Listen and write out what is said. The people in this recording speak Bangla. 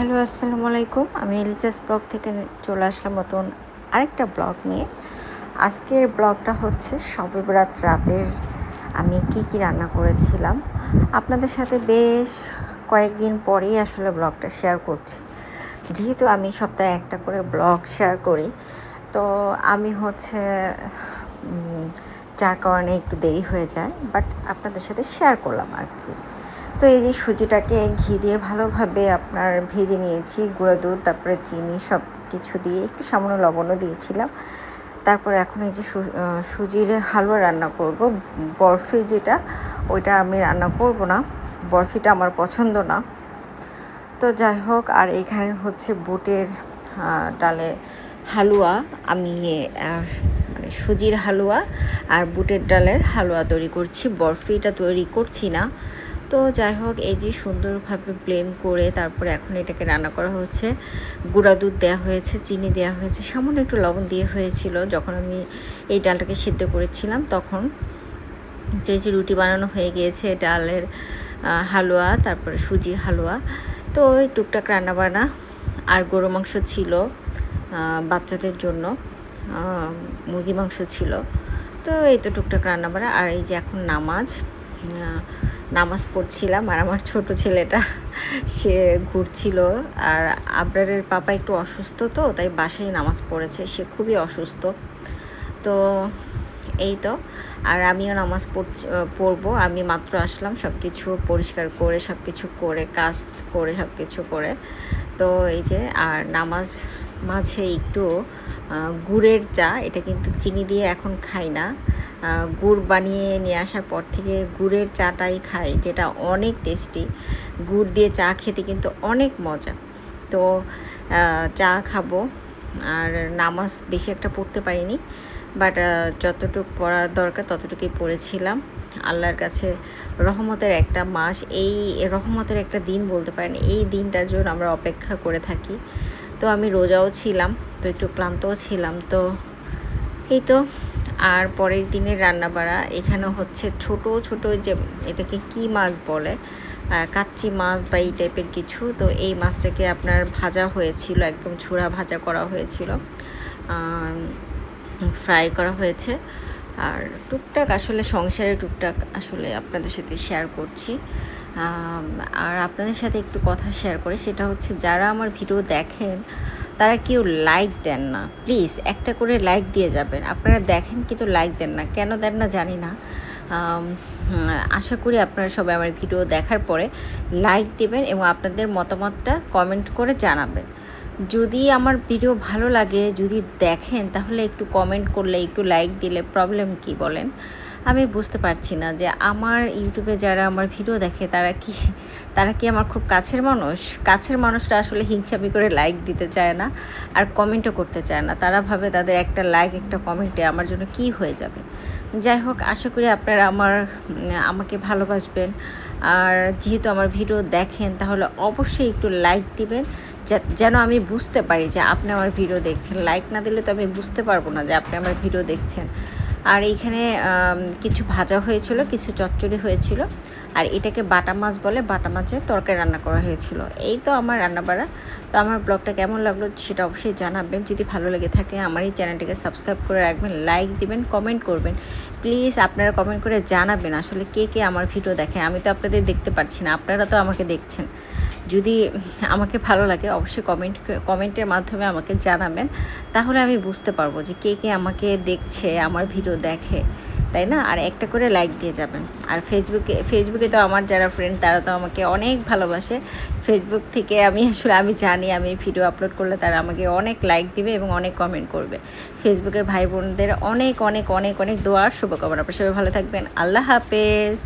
হ্যালো, আসসালামু আলাইকুম। আমি এলিজাস ব্লগ থেকে চলে আসলাম নতুন আরেকটা ব্লগ নিয়ে। আজকের ব্লগটা হচ্ছে শবে বরাত রাতের আমি কি রান্না করেছিলাম। আপনাদের সাথে বেশ কয়েকদিন পরেই আসলে ব্লগটা শেয়ার করছি। যেহেতু আমি সপ্তাহে একটা করে ব্লগ শেয়ার করি, তো আমি হচ্ছে যার কারণে একটু দেরি হয়ে যায়, বাট আপনাদের সাথে শেয়ার করলাম আর কি। তো এই যে সুজিটাকে ঘি দিয়ে ভালোভাবে আপনার ভেজে নিয়েছি, গুঁড়ো দুধ, তারপরে চিনি সব কিছু দিয়ে একটু সামান্য লবণও দিয়েছিলাম। তারপরে এখন এই যে সুজির হালুয়া রান্না করব। বরফি যেটা, ওইটা আমি রান্না করব না, বরফিটা আমার পছন্দ না। তো যাই হোক, আর এখানে হচ্ছে বুটের ডালের হালুয়া। আমি মানে সুজির হালুয়া আর বুটের ডালের হালুয়া তৈরি করছি, বরফিটা তৈরি করছি না। তো যাই হোক, এই যে সুন্দরভাবে ব্লেন্ড করে তারপরে এখন এটাকে রান্না করা হচ্ছে। গুঁড়া দুধ দেওয়া হয়েছে, চিনি দেওয়া হয়েছে, সামান্য একটু লবণ দিয়ে হয়েছিল যখন আমি এই ডালটাকে সিদ্ধ করেছিলাম তখন। তো এই যে রুটি বানানো হয়ে গিয়েছে, ডালের হালুয়া, তারপরে সুজির হালুয়া। তো ওই টুকটাক রান্নাবান্না, আর গরু মাংস ছিল বাচ্চাদের জন্য, মুরগি মাংস ছিল। তো এই তো টুকটাক রান্নাবান্না। আর এই যে এখন নামাজ পড়ছিলাম, আর আমার ছোট ছেলেটা সে ঘুরছিল। আর আবরারের পাপা একটু অসুস্থ, তো তাই বাসায় নামাজ পড়েছে, সে খুবই অসুস্থ। তো এই তো, আর আমিও নামাজ পড়বো। আমি মাত্র আসলাম, সব কিছু পরিষ্কার করে, সব কিছু করে, কাজ করে, সব কিছু করে। তো এই যে, আর নামাজ মাঝে একটু গুড়ের চা, এটা কিন্তু চিনি দিয়ে এখন খাই না, গুড় বানিয়ে নিয়ে আসার পর থেকে গুড়ের চাটাই খাই, যেটা অনেক টেস্টি। গুড় দিয়ে চা খেতে কিন্তু অনেক মজা। তো চা খাবো। আর নামাজ বেশি একটা পড়তে পারিনি, বাট যতটুকু পড়ার দরকার ততটুকুই পড়েছিলাম। আল্লাহর কাছে রহমতের একটা মাস, এই রহমতের একটা দিন বলতে পারেন, এই দিনটার জন্য আমরা অপেক্ষা করে থাকি। তো আমি রোজাও ছিলাম, তো একটু ক্লান্তও ছিলাম। তো এই তো, আর পরের দিনের রান্নাবাড়া এখানে হচ্ছে ছোট ছোট যে এটাকে কি মাছ বলে, কাচ্চি মাছ বা এই টাইপের কিছু। তো এই মাছটাকে আপনার ভাজা হয়েছিল, একদম ছোড়া ভাজা করা হয়েছিল, ফ্রাই করা হয়েছে। আর টুকটাক আসলে সংসারে টুকটাক আসলে আপনাদের সাথে শেয়ার করছি। আর আপনাদের সাথে একটু কথা শেয়ার করে, সেটা হচ্ছে যারা আমার ভিডিও দেখেন তারা কেউ লাইক দেন না। প্লিজ একটা করে লাইক দিয়ে যাবেন। আপনারা দেখেন কিন্তু লাইক দেন না, কেন দেন না জানি না। আশা করি আপনারা সবাই আমার ভিডিও দেখার পরে লাইক দেবেন এবং আপনাদের মতামতটা কমেন্ট করে জানাবেন। যদি আমার ভিডিও ভালো লাগে, যদি দেখেন, তাহলে একটু কমেন্ট করলে, একটু লাইক দিলে প্রবলেম কি বলেন? আমি বুঝতে পারছি না যে আমার ইউটিউবে যারা আমার ভিডিও দেখে তারা কি আমার খুব কাছের মানুষ? কাছের মানুষরা আসলে হিংসামি করে লাইক দিতে চায় না, আর কমেন্টও করতে চায় না। তারা ভাবে তাদের একটা লাইক, একটা কমেন্টে আমার জন্য কি হয়ে যাবে। যাই হোক, আশা করি আপনারা আমাকে ভালোবাসবেন। আর যেহেতু আমার ভিডিও দেখেন, তাহলে অবশ্যই একটু লাইক দিবেন, যেন আমি বুঝতে পারি যে আপনি আমার ভিডিও দেখছেন। লাইক না দিলে তো আমি বুঝতে পারবো না যে আপনি আমার ভিডিও দেখছেন। আর এইখানে কিছু ভাজা হয়েছিল, কিছু চচ্চড়ি হয়েছিল, আর এটাকে বাটা মাছ বলে, বাটা মাছের তরকারি রান্না করা হয়েছিল। এই তো আমার রান্নাবাড়া। তো আমার ব্লগটা কেমন লাগলো সেটা অবশ্যই জানাবেন। যদি ভালো লেগে থাকে আমার এই চ্যানেলটিকে সাবস্ক্রাইব করে রাখবেন, লাইক দিবেন, কমেন্ট করবেন। প্লিজ আপনারা কমেন্ট করে জানাবেন আসলে কে কে আমার ভিডিও দেখে। আমি তো আপনাদের দেখতে পাচ্ছি না, আপনারা তো আমাকে দেখছেন। যদি আমাকে ভালো লাগে অবশ্যই কমেন্টের মাধ্যমে আমাকে জানাবেন, তাহলে আমি বুঝতে পারবো যে কে কে আমাকে দেখছে, আমার ভিডিও দেখে, তাই না? আর একটা করে লাইক দিয়ে যাবেন। আর ফেসবুকে তো আমার যারা ফ্রেন্ড তারা তো আমাকে অনেক ভালোবাসে। ফেসবুক থেকে আমি জানি আমি ভিডিও আপলোড করলে তারা আমাকে অনেক লাইক দিবে এবং অনেক কমেন্ট করবে। ফেসবুকের ভাই বোনদের অনেক অনেক অনেক অনেক দোয়া, শুভকামনা। আপনারা সবাই ভালো থাকবেন। আল্লাহ হাফেজ।